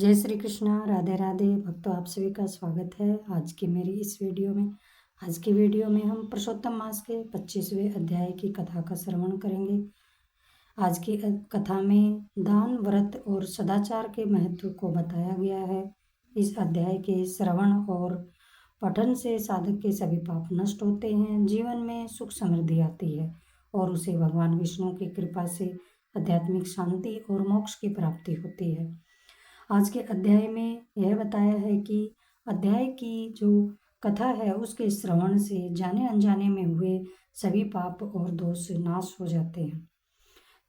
जय श्री कृष्णा, राधे राधे भक्तों, आप सभी का स्वागत है आज की मेरी इस वीडियो में। आज की वीडियो में हम पुरुषोत्तम मास के 25वें अध्याय की कथा का श्रवण करेंगे। आज की कथा में दान, व्रत और सदाचार के महत्व को बताया गया है। इस अध्याय के श्रवण और पठन से साधक के सभी पाप नष्ट होते हैं, जीवन में सुख समृद्धि आती है और उसे भगवान विष्णु की कृपा से आध्यात्मिक शांति और मोक्ष की प्राप्ति होती है। आज के अध्याय में यह बताया है कि अध्याय की जो कथा है उसके श्रवण से जाने अनजाने में हुए सभी पाप और दोष नाश हो जाते हैं।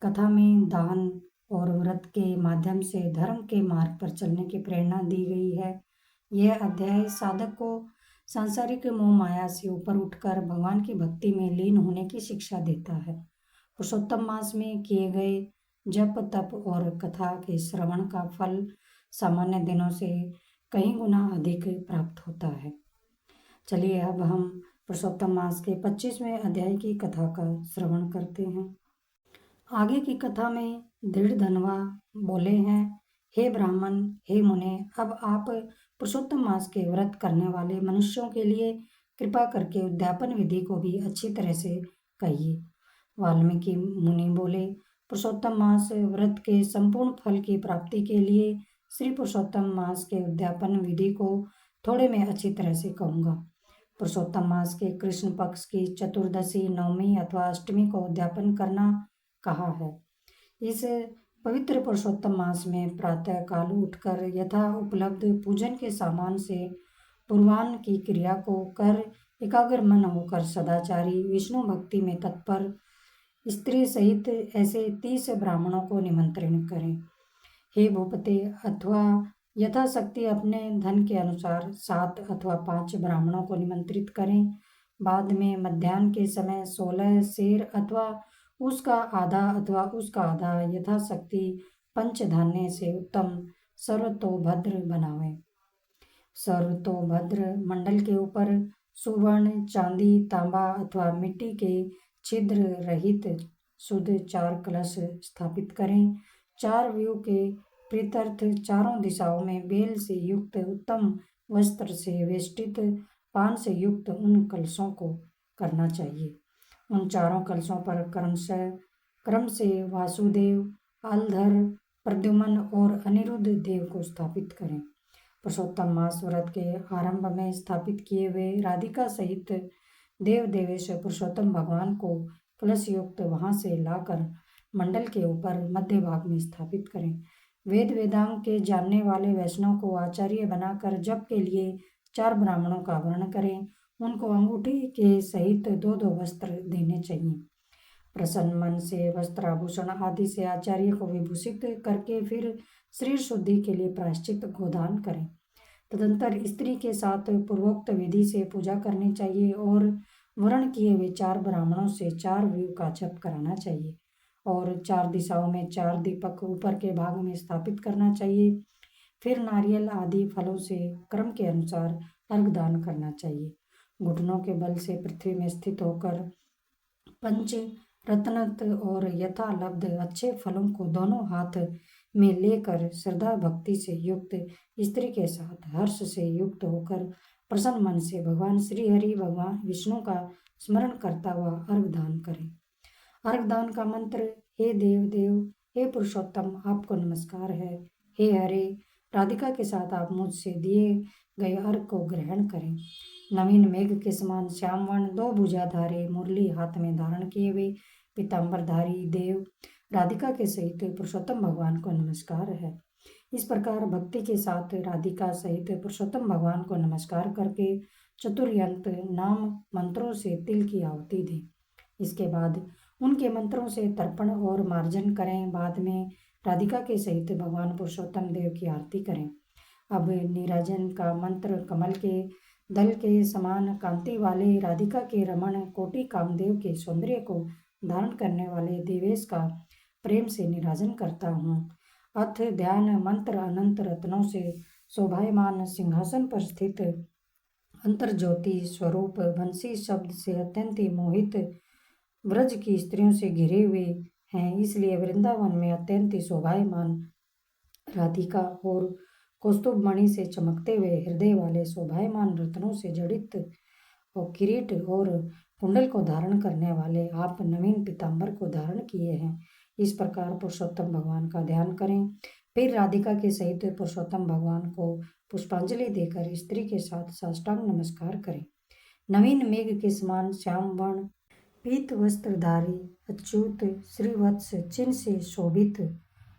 कथा में दान और व्रत के माध्यम से धर्म के मार्ग पर चलने की प्रेरणा दी गई है। यह अध्याय साधक को सांसारिक मोह माया से ऊपर उठकर भगवान की भक्ति में लीन होने की शिक्षा देता है। पुरुषोत्तम मास में किए गए जप, तप और कथा के श्रवण का फल सामान्य दिनों से कई गुना अधिक प्राप्त होता है। चलिए अब हम पुरुषोत्तम मास के 25वें अध्याय की कथा का श्रवण करते हैं। आगे की कथा में दृढ़ धनवा बोले हैं, हे ब्राह्मण, हे मुने, अब आप पुरुषोत्तम मास के व्रत करने वाले मनुष्यों के लिए कृपा करके उद्यापन विधि को भी अच्छी तरह से कहिए। वाल्मीकि मुनि बोले, पुरुषोत्तम मास व्रत के संपूर्ण फल की प्राप्ति के लिए श्री पुरुषोत्तम मास के उद्यापन विधि को थोड़े में अच्छी तरह से कहूँगा। पुरुषोत्तम मास के कृष्ण पक्ष की चतुर्दशी, नवमी अथवा अष्टमी को उद्यापन करना कहा है। इस पवित्र पुरुषोत्तम मास में प्रातः काल उठकर यथा उपलब्ध पूजन के सामान से पूर्वान्न की क्रिया को कर एकाग्र मन होकर सदाचारी विष्णु भक्ति में तत्पर स्त्री सहित ऐसे 30 ब्राह्मणों को निमंत्रण करें। हे भूपते, अथवा यथाशक्ति अपने धन के अनुसार 7 अथवा 5 ब्राह्मणों को निमंत्रित करें। बाद में मध्याह्न के समय 16 शेर अथवा उसका आधा यथाशक्ति पंचधान्य से उत्तम सर्वतोभद्र बनावें। सर्वतोभद्र मंडल के ऊपर सुवर्ण, चांदी, तांबा अथवा मिट्टी के छिद्र रहित शुद्ध 4 कलश स्थापित करें। 4 व्यू के प्रीत्यर्थ चारों दिशाओं में बेल से युक्त उत्तम वस्त्र से वेष्टित पान से युक्त उन कलशों को करना चाहिए। उन चारों कलशों पर क्रम से वासुदेव, आलधर, प्रद्युम्न और अनिरुद्ध देव को स्थापित करें। पुरुषोत्तम मास व्रत के आरंभ में स्थापित किए हुए राधिका सहित देव देवेश पुरुषोत्तम भगवान को कलश युक्त वहां से लाकर मंडल के ऊपर मध्य भाग में स्थापित करें। वेद वेदांग के जानने वाले वैष्णव को आचार्य बनाकर जप के लिए 4 ब्राह्मणों का वर्ण करें। उनको अंगूठी के सहित 2-2 वस्त्र देने चाहिए। प्रसन्न मन से वस्त्र आभूषण आदि से आचार्य को विभूषित करके फिर शरीर शुद्धि के लिए प्रायश्चित गोदान करें। तदंतर स्त्री के साथ पूर्वोक्त विधि से पूजा करनी चाहिए और वर्ण किए हुए 4 ब्राह्मणों से 4 व्यू का जप कराना चाहिए और 4 दिशाओं में 4 दीपक ऊपर के भाग में स्थापित करना चाहिए। फिर नारियल आदि फलों से क्रम के अनुसार अर्घदान करना चाहिए। घुटनों के बल से पृथ्वी में स्थित होकर पंच रत्नत और यथालब्ध अच्छे फलों को दोनों हाथ में लेकर श्रद्धा भक्ति से युक्त स्त्री के साथ हर्ष से युक्त होकर प्रसन्न मन से भगवान श्री हरि भगवान विष्णु का स्मरण करता हुआ अर्घदान करें। अर्घदान का मंत्र, हे देव देव, हे पुरुषोत्तम, आपको नमस्कार है। हे हरे, राधिका के साथ आप मुझसे दिए गए अर्घ को ग्रहण करें। नवीन मेघ के समान श्याम वर्ण 2 भुजाधारी मुरली हाथ में धारण किए हुए पीताम्बरधारी देव राधिका के सहित पुरुषोत्तम भगवान को नमस्कार है। इस प्रकार भक्ति के साथ राधिका सहित पुरुषोत्तम भगवान को नमस्कार करके चतुर्यंत नाम मंत्रों से तिल की आहुति दें। इसके बाद उनके मंत्रों से तर्पण और मार्जन करें। बाद में राधिका के सहित भगवान पुरुषोत्तम देव की आरती करें। अब नीराजन का मंत्र, कमल के दल के समान कांति वाले राधिका के रमण कोटि कामदेव के सौंदर्य को धारण करने वाले देवेश का प्रेम से निराजन करता हूँ। अथ ध्यान मंत्र अनंत रत्नों से शोभायमान सिंहासन पर स्थित अंतर्ज्योति स्वरूप बंसी शब्द से अत्यंत मोहित व्रज की स्त्रियों से घिरे हुए हैं, इसलिए वृंदावन में अत्यंत शोभायमान राधिका और कौस्तुभ मणि से चमकते हुए हृदय वाले शोभायमान रत्नों से जड़ित और किरीट और कुंडल को धारण करने वाले आप नवीन पीतांबर को धारण किए हैं। इस प्रकार पुरुषोत्तम भगवान का ध्यान करें। फिर राधिका के सहित पुरुषोत्तम भगवान को पुष्पांजलि देकर स्त्री के साथ साष्टांग नमस्कार करें। नवीन मेघ के समान श्याम वर्ण पीत वस्त्रधारी अच्युत श्रीवत्स चिन्ह से शोभित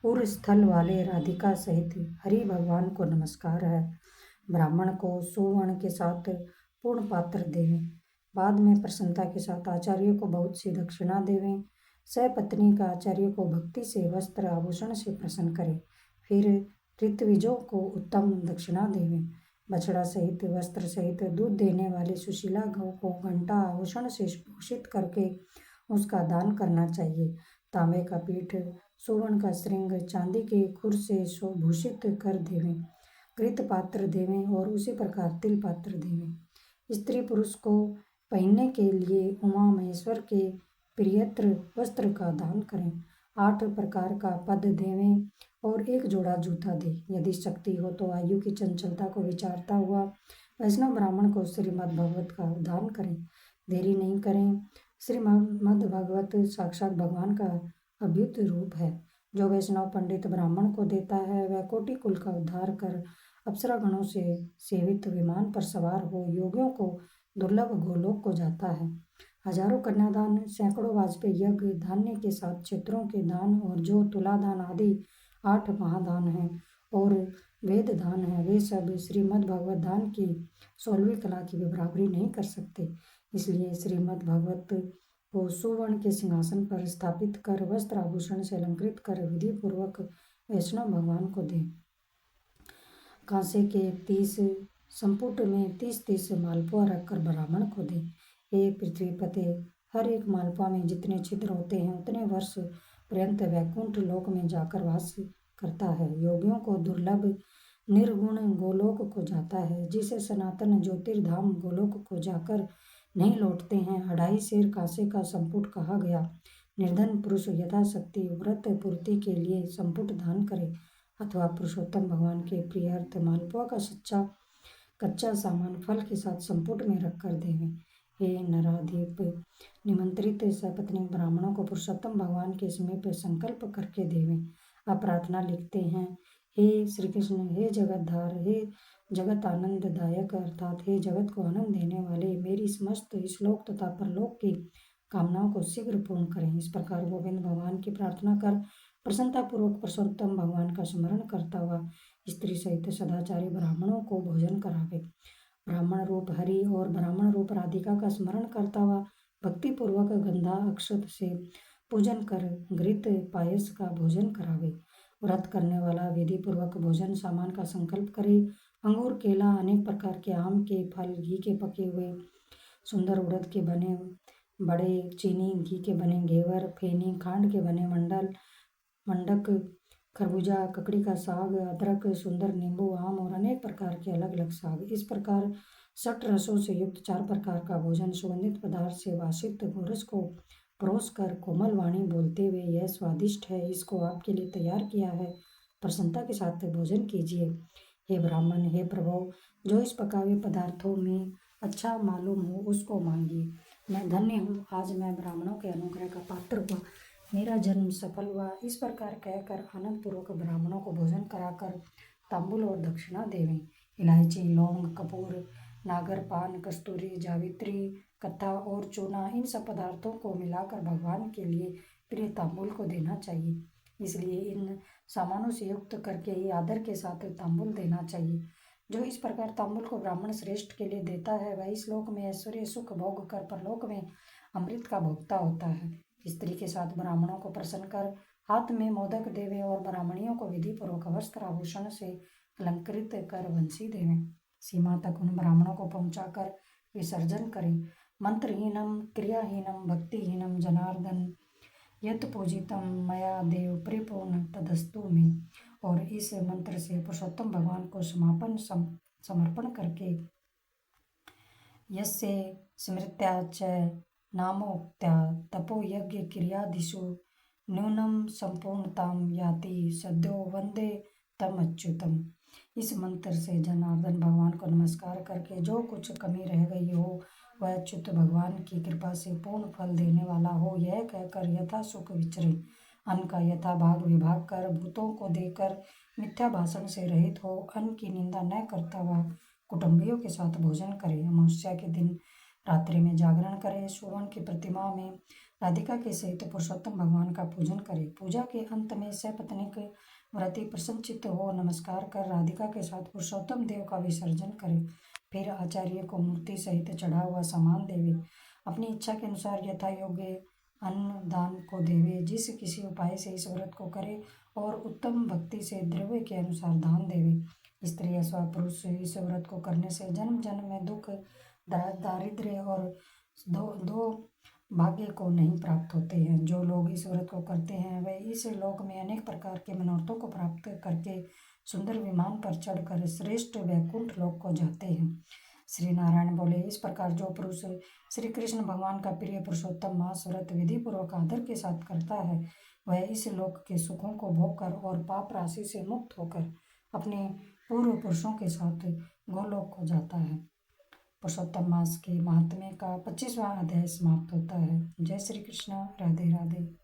उर स्थल वाले राधिका सहित हरि भगवान को नमस्कार है। ब्राह्मण को सुवर्ण के साथ पूर्ण पात्र देवें। बाद में प्रसन्नता के साथ आचार्य को बहुत सी दक्षिणा देवें। सपत्नी का आचार्य को भक्ति से वस्त्र आभूषण से प्रसन्न करें। फिर ऋत्विजों को उत्तम दक्षिणा देवें। बछड़ा सहित वस्त्र सहित दूध देने वाली सुशीला गौ को घंटा आभूषण से भूषित करके उसका दान करना चाहिए। तांबे का पीठ, सुवर्ण का श्रृंग, चांदी के खुर से भूषित कर देवें। घृत पात्र देवें और उसी प्रकार तिल पात्र देवें। स्त्री पुरुष को पहनने के लिए उमा महेश्वर के प्रियत्र वस्त्र का दान करें। 8 प्रकार का पद देवें और 1 जोड़ा जूता दे। यदि शक्ति हो तो आयु की चंचलता को विचारता हुआ वैष्णव ब्राह्मण को श्रीमद् भगवत का दान करें। देरी नहीं करें। श्रीमद् भगवत साक्षात भगवान का अभ्युत रूप है। जो वैष्णव पंडित ब्राह्मण को देता है वह कोटि कुल का उद्धार कर अप्सरा गणों से सेवित विमान पर सवार हो योगियों को दुर्लभ गोलोक को जाता है। हजारों कन्यादान, सैकड़ों वाजपेयी यज्ञ, धान्य के साथ क्षेत्रों के दान और जो तुलादान आदि 8 महादान हैं और वेद दान है, वे सब श्रीमद् भगवत दान की 16वीं कला की भी बराबरी नहीं कर सकते। इसलिए श्रीमद् भगवत को सुवर्ण के सिंहासन पर स्थापित कर वस्त्र आभूषण से अलंकृत कर विधि पूर्वक वैष्णव भगवान को दे। कांसे के 30 संपुट में 30-30 मालपुआ रखकर ब्राह्मण को दे। हे पृथ्वीपते, हर एक मालपुआ में जितने छिद्र होते हैं उतने वर्ष पर्यंत वैकुंठ लोक में जाकर वास करता है। योगियों को दुर्लभ निर्गुण गोलोक को जाता है। जिसे सनातन ज्योतिर्धाम गोलोक को जाकर नहीं लौटते हैं। 2.5 सेर कांसे का संपुट कहा गया। निर्धन पुरुष यथाशक्ति व्रत पूर्ति के लिए संपुट दान करे अथवा पुरुषोत्तम भगवान के प्रियर्थ मालपुआ का सच्चा कच्चा सामान फल के साथ संपुट में रखकर देवें। हे नराधिप, निमंत्रित सपत्नी ब्राह्मणों को पुरुषोत्तम भगवान के समीप संकल्प करके देवें। अब प्रार्थना लिखते हैं। हे श्री कृष्ण, हे जगतधार, हे जगत आनंददायक अर्थात हे जगत को आनंद देने वाले, मेरी समस्त इहलोक तथा परलोक की कामनाओं को शीघ्र पूर्ण करें। इस प्रकार गोविंद भगवान की प्रार्थना कर प्रसन्नता पूर्वक पुरुषोत्तम भगवान का स्मरण करता हुआ स्त्री सहित सदाचारी ब्राह्मणों को भोजन करावे। ब्राह्मण रूप हरि और ब्राह्मण रूप राधिका का स्मरण करता हुआ भक्ति पूर्वक गंधा अक्षत से पूजन कर घृत पायस का भोजन करावे। व्रत करने वाला विधि पूर्वक भोजन सामान का संकल्प करे। अंगूर, केला, अनेक प्रकार के आम के फल, घी के पके हुए सुंदर उड़द के बने बड़े, चीनी घी के बने घेवर, फेनी, खांड के बने मंडक, खरबूजा, ककड़ी का साग, अदरक, सुंदर नींबू, आम और अनेक प्रकार के अलग अलग साग। इस प्रकार 6 रसों से युक्त 4 प्रकार का भोजन सुगंधित पदार्थ से वासित गोरस को परोस कर कोमल वाणी बोलते हुए, यह स्वादिष्ट है, इसको आपके लिए तैयार किया है, प्रसन्नता के साथ भोजन कीजिए। हे ब्राह्मण, हे प्रभु, जो इस पकावे पदार्थों में अच्छा मालूम हो उसको मांगिए। मैं धन्य हूँ, आज मैं ब्राह्मणों के अनुग्रह का पात्र हुआ, मेरा जन्म सफल हुआ। इस प्रकार कहकर आनंद पूर्वक ब्राह्मणों को भोजन कराकर तांबुल और दक्षिणा देवें। इलायची, लौंग, कपूर, नागर, पान, कस्तूरी, जावित्री, कत्था और चूना, इन सब पदार्थों को मिलाकर भगवान के लिए प्रिय तांबुल को देना चाहिए। इसलिए इन सामानों से युक्त करके ही आदर के साथ तांबुल देना चाहिए। जो इस प्रकार तांबुल को ब्राह्मण श्रेष्ठ के लिए देता है वह इस लोक में ऐश्वर्य सुख भोग कर परलोक में अमृत का भोक्ता होता है। स्त्री के साथ ब्राह्मणों को प्रसन्न कर हाथ में मोदक देवे और ब्राह्मणियों को विधि पूर्वक वस्त्र आभूषण से अलंकृत कर वंशी देवें। सीमा तक उन ब्राह्मणों को पहुंचाकर विसर्जन करें। मंत्रहीनम क्रियाहीनम भक्तिहीनम जनार्दन यत पूजितम मया देव परिपूर्ण तदस्तु में। और इस मंत्र से पुरुषोत्तम भगवान को समर्पण करके यस्य स्मृत्या च नामोक्त्या तपो यज्ञ क्रियादिषु न्यूनम संपूर्णताम याति सद्यो वंदे तम अच्युतम। इस मंत्र से जनार्दन भगवान को नमस्कार करके जो कुछ कमी रह गई हो वह अच्युत भगवान की कृपा से पूर्ण फल देने वाला हो, यह कहकर यथा सुख विचरे। अन्न का यथा भाग विभाग कर भूतों को देकर मिथ्या भाषण से रहित हो, अन्न की निंदा न करता वह कुटुंबियों के साथ भोजन करे। अमावस्या के दिन रात्रि में जागरण करे। सुवर्ण की प्रतिमा में राधिका के सहित पुरुषोत्तम भगवान का पूजन करे। पूजा के अंत में सपत्नीक व्रती प्रसन्नचित्त हो नमस्कार कर राधिका के साथ पुरुषोत्तम देव का विसर्जन करे। फिर आचार्य को मूर्ति सहित चढ़ा हुआ सामान देवे। अपनी इच्छा के अनुसार यथा योग्य अन्न दान को देवे। जिस किसी उपाय से इस व्रत को करे और उत्तम भक्ति से द्रव्य के अनुसार दान देवे। स्त्री अथवा पुरुष इस व्रत को करने से जन्म जन्म में दुख दारिद्र्य और दो भाग्य को नहीं प्राप्त होते हैं। जो लोग इस व्रत को करते हैं वे इस लोक में अनेक प्रकार के मनोरथों को प्राप्त करके सुंदर विमान पर चढ़कर श्रेष्ठ वैकुंठ लोक को जाते हैं। श्री नारायण बोले, इस प्रकार जो पुरुष श्री कृष्ण भगवान का प्रिय पुरुषोत्तम मास व्रत विधि पूर्वक आदर के साथ करता है वह इस लोक के सुखों को भोग कर और पाप राशि से मुक्त होकर अपने पूर्व पुरुषों के साथ गोलोक को जाता है। पुरुषोत्तम मास के महात्म्य का 25वां अध्याय समाप्त होता है। जय श्री कृष्ण। राधे राधे।